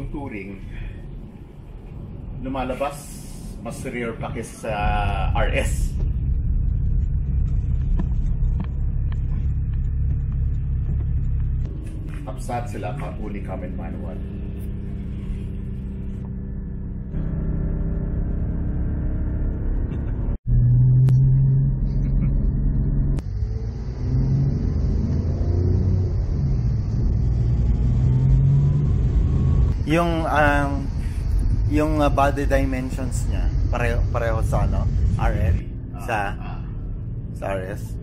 kung touring, lumalabas mas rear pa kaysa sa RS. Upsat sila pa fully common manual. Yung body dimensions niya pareho sa ano RS sa RS.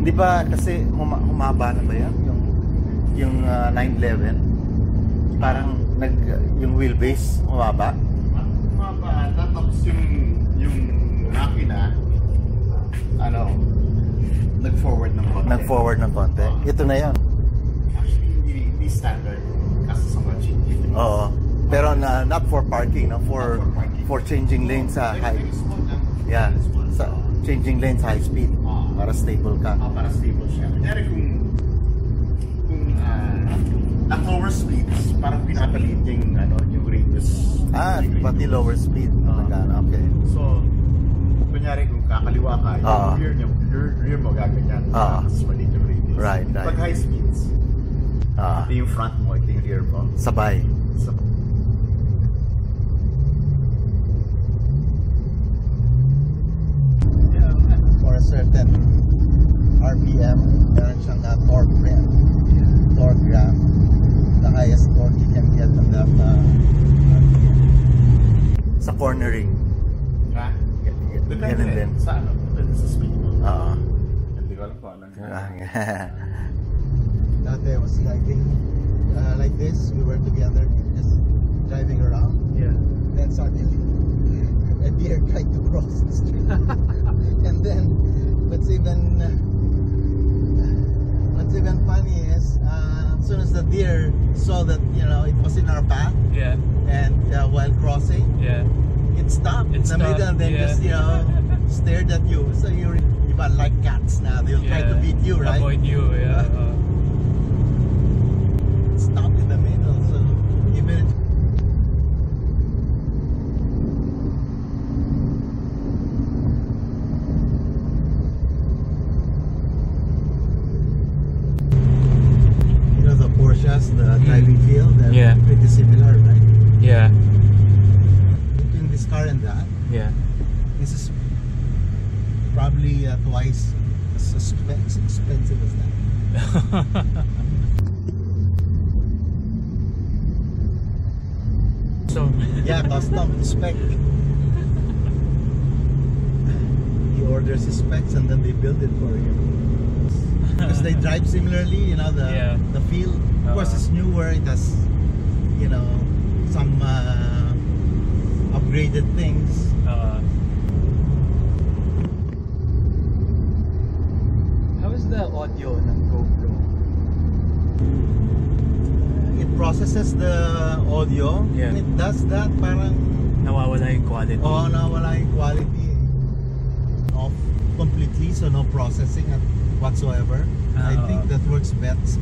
Di ba kasi humaba na ba yan yung 911 parang yung wheelbase humaba tapos yung makina nag-forward ng konti. Ito na yan. Actually, hindi standard kasi sa mga changing lanes. Oo. Pero not for parking, no? For changing lanes sa high. Yeah. Sa changing lanes high speed. Para stable ka. Para stable siya. Kunyari kung lower speeds, parang pinapalit yung radius. Pati lower speed. Okay. So, kunyari kung kakaliwa ka, yung rear mo gaganyan. Tapos palit yung radius. Right. Pag high speeds, ito yung front mo, ito yung rear mo. Sabay. Yeah, for a certain RPM, meron siyang torque rim. Torque graph. The highest torque you can get on that sa cornering. Depende sa depende sa speed mo. Hindi ko alam kung ano. Dati I was driving like this. We were together just driving around. Yeah. Then suddenly a deer tried to cross the street. And then what's even funny is as soon as the deer saw that it was in our path. Yeah. And while crossing. Yeah. It stopped in the middle and then just stared at you. So you're like cats now. They'll try to beat you, right? Avoid you, yeah. Stop in the middle. So even the Porsches, the driving feel, they're pretty similar, right? Yeah. This car and that. Yeah. This is probably twice as expensive as that. So yeah, custom spec. He orders his specs and then they build it for you. Because they drive similarly, the feel. Of course, it's newer. It has, some upgraded things. How is the audio ng GoPro? It processes the audio and it does that parang nawawala yung quality. Nawawala yung quality off completely, so no processing whatsoever. I think that works best.